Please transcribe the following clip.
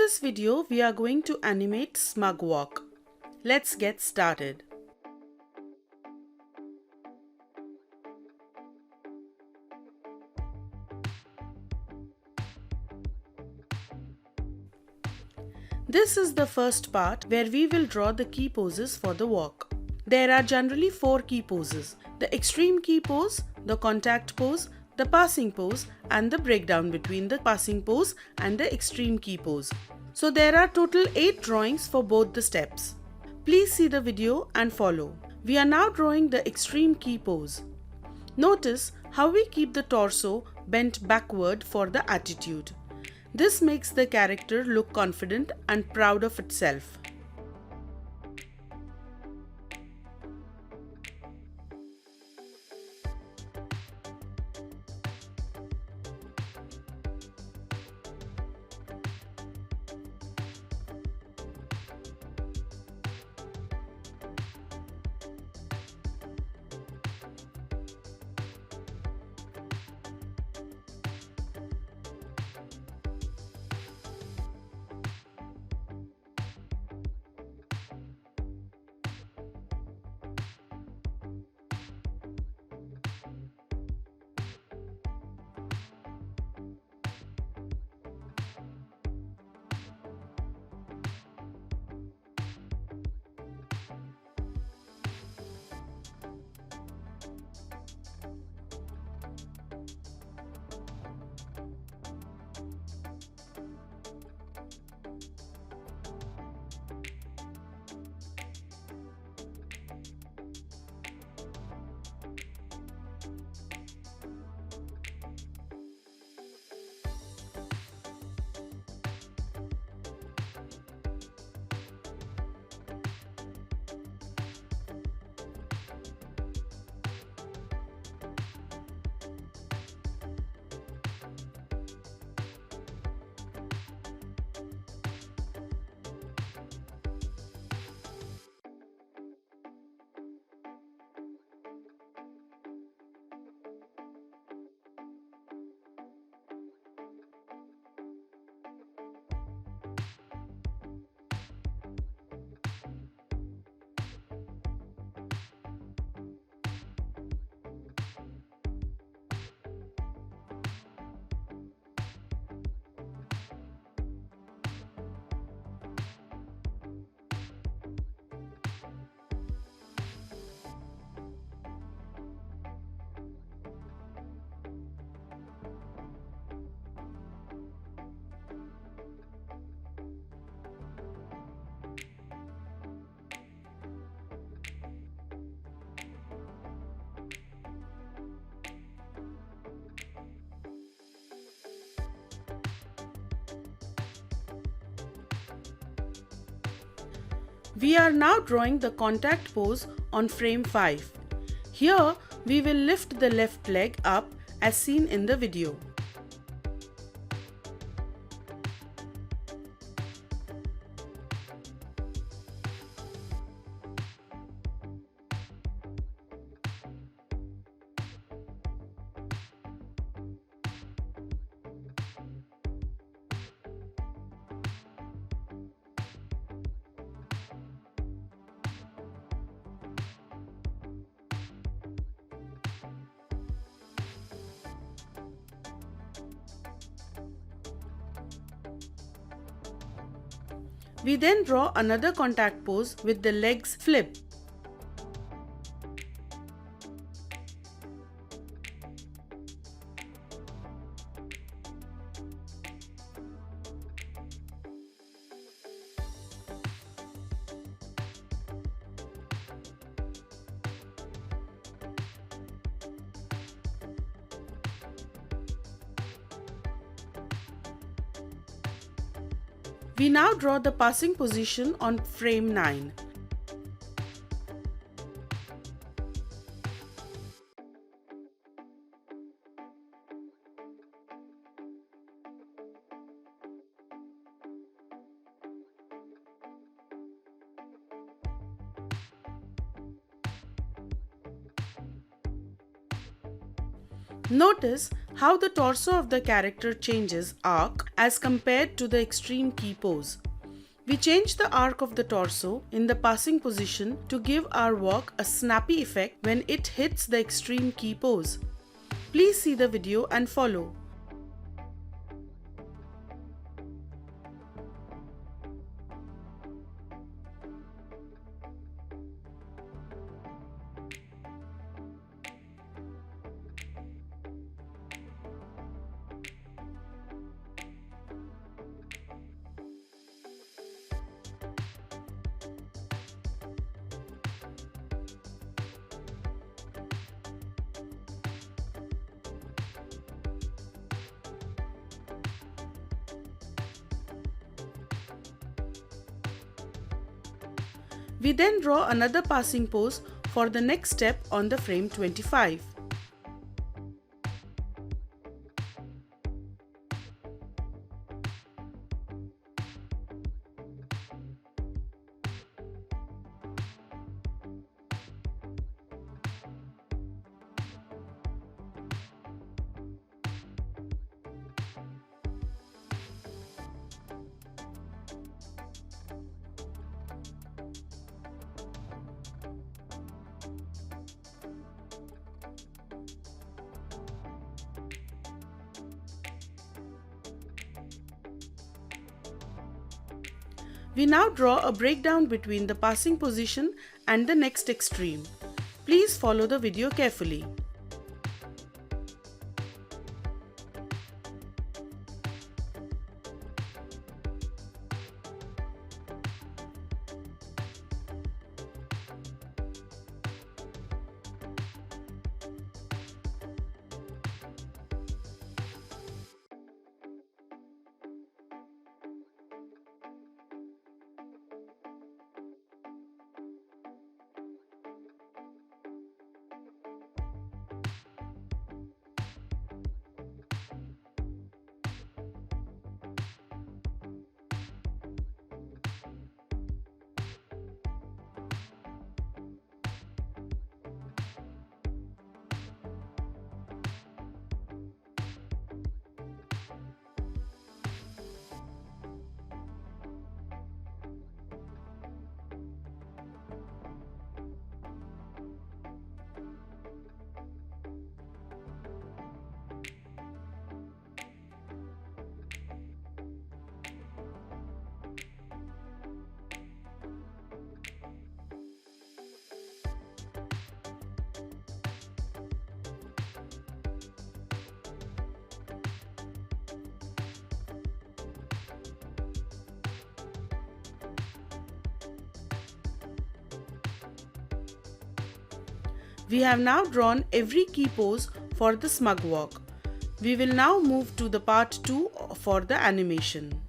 this video, we are going to animate Smug walk. Let's get started. This is the first part where we will draw the key poses for the walk. There are generally 4 key poses: the extreme key pose, the contact pose, the passing pose, and the breakdown between the passing pose and the extreme key pose. So there are total 8 drawings for both the steps. Please see the video and follow. We are now drawing the extreme key pose. Notice how we keep the torso bent backward for the attitude. This makes the character look confident and proud of itself. We are now drawing the contact pose on frame 5. Here, we will lift the left leg up as seen in the video. We then draw another contact pose with the legs flip. We now draw the passing position on frame 9. Notice how the torso of the character changes arc as compared to the extreme key pose. We change the arc of the torso in the passing position to give our walk a snappy effect when it hits the extreme key pose. Please see the video and follow. We then draw another passing pose for the next step on the frame 25. We now draw a breakdown between the passing position and the next extreme. Please follow the video carefully. We have now drawn every key pose for the smug walk. We will now move to the part 2 for the animation.